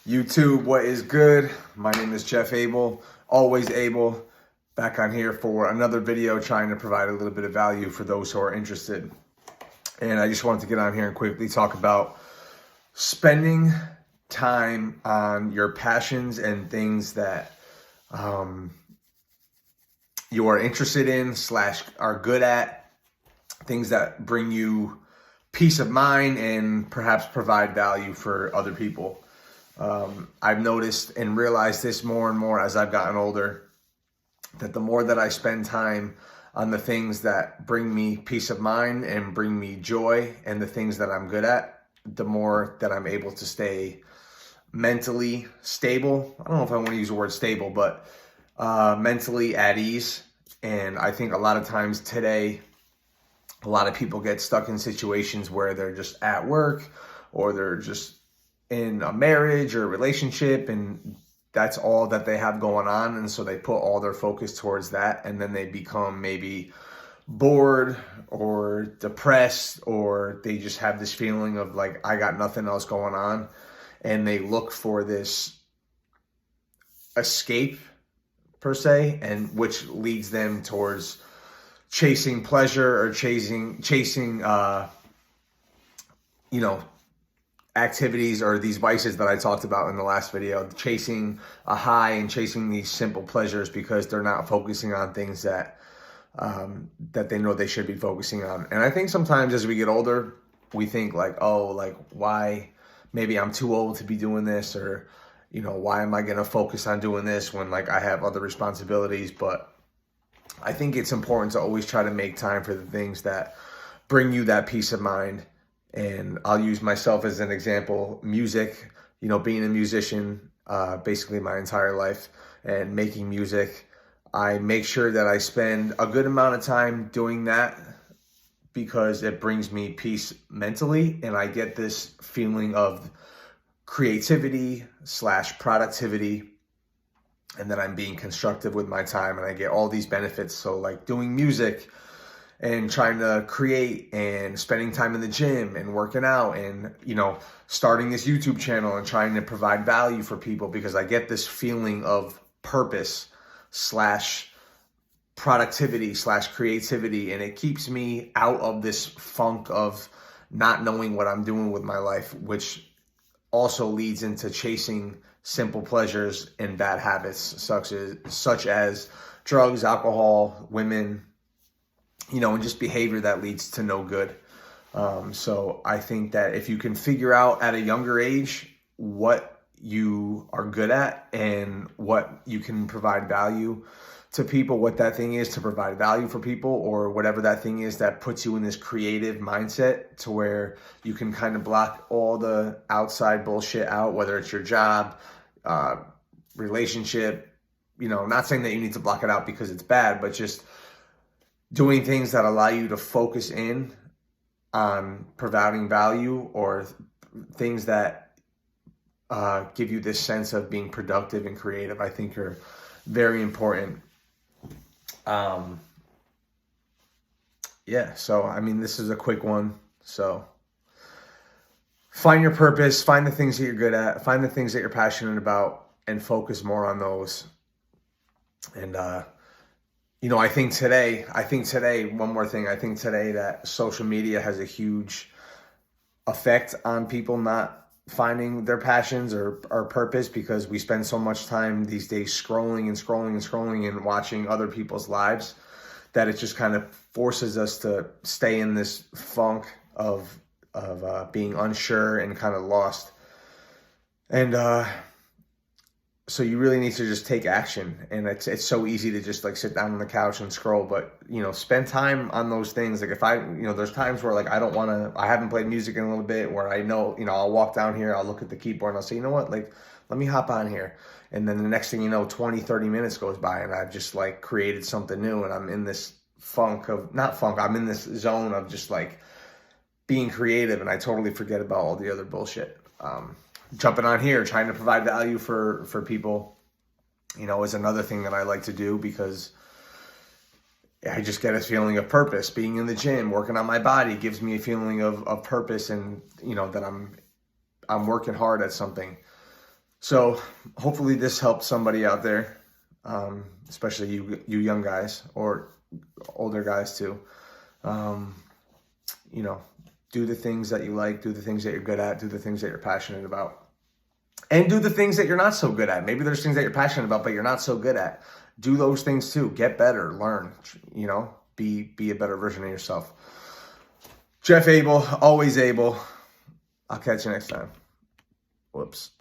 YouTube, what is good? My name is Jeff Abel, always able, back on here for another video trying to provide a little bit of value for those who are interested. And I just wanted to get on here and quickly talk about spending time on your passions and things that you are interested in / are good at, things that bring you peace of mind and perhaps provide value for other people. I've noticed and realized this more and more as I've gotten older, that the more that I spend time on the things that bring me peace of mind and bring me joy and the things that I'm good at, the more that I'm able to stay mentally stable. I don't know if I want to use the word stable, but mentally at ease. And I think a lot of times today, a lot of people get stuck in situations where they're just at work or they're just in a marriage or a relationship, and that's all that they have going on. And so they put all their focus towards that, and then they become maybe bored or depressed, or they just have this feeling of like, I got nothing else going on. And they look for this escape per se, and which leads them towards chasing pleasure or chasing activities or these vices that I talked about in the last video, chasing a high and chasing these simple pleasures because they're not focusing on things that that they know they should be focusing on. And I think sometimes as we get older, we think like, oh, like why, maybe I'm too old to be doing this, or, why am I going to focus on doing this when like I have other responsibilities? But I think it's important to always try to make time for the things that bring you that peace of mind. And I'll use myself as an example. Music, being a musician basically my entire life and making music, I make sure that I spend a good amount of time doing that because it brings me peace mentally, and I get this feeling of creativity / productivity, and then I'm being constructive with my time, and I get all these benefits. So like doing music and trying to create and spending time in the gym and working out and, starting this YouTube channel and trying to provide value for people, because I get this feeling of purpose / productivity / creativity. And it keeps me out of this funk of not knowing what I'm doing with my life, which also leads into chasing simple pleasures and bad habits such as drugs, alcohol, women, and just behavior that leads to no good. So I think that if you can figure out at a younger age what you are good at and what you can provide value to people, what that thing is to provide value for people, or whatever that thing is that puts you in this creative mindset to where you can kind of block all the outside bullshit out, whether it's your job, relationship, not saying that you need to block it out because it's bad, but just doing things that allow you to focus in on providing value, or things that give you this sense of being productive and creative, I think are very important. So I mean, this is a quick one. So find your purpose, find the things that you're good at, find the things that you're passionate about, and focus more on those. And I think today, one more thing, I think today that social media has a huge effect on people not finding their passions or purpose, because we spend so much time these days scrolling and watching other people's lives, that it just kind of forces us to stay in this funk of being unsure and kind of lost. And so you really need to just take action. And it's so easy to just like sit down on the couch and scroll, but spend time on those things. Like if there's times where like I haven't played music in a little bit, where I know, I'll walk down here, I'll look at the keyboard and I'll say, like, let me hop on here. And then the next thing 20-30 minutes goes by and I've just like created something new, and I'm in this I'm in this zone of just like being creative, and I totally forget about all the other bullshit. Jumping on here, trying to provide value for people, is another thing that I like to do, because I just get a feeling of purpose. Being in the gym, working on my body gives me a feeling of purpose, and that I'm working hard at something. So hopefully this helped somebody out there, especially you young guys or older guys too. You know, do the things that you like, do the things that you're good at, do the things that you're passionate about, and do the things that you're not so good at. Maybe there's things that you're passionate about, but you're not so good at. Do those things too. Get better, learn, you know, be a better version of yourself. Jeff Abel, always able. I'll catch you next time. Whoops.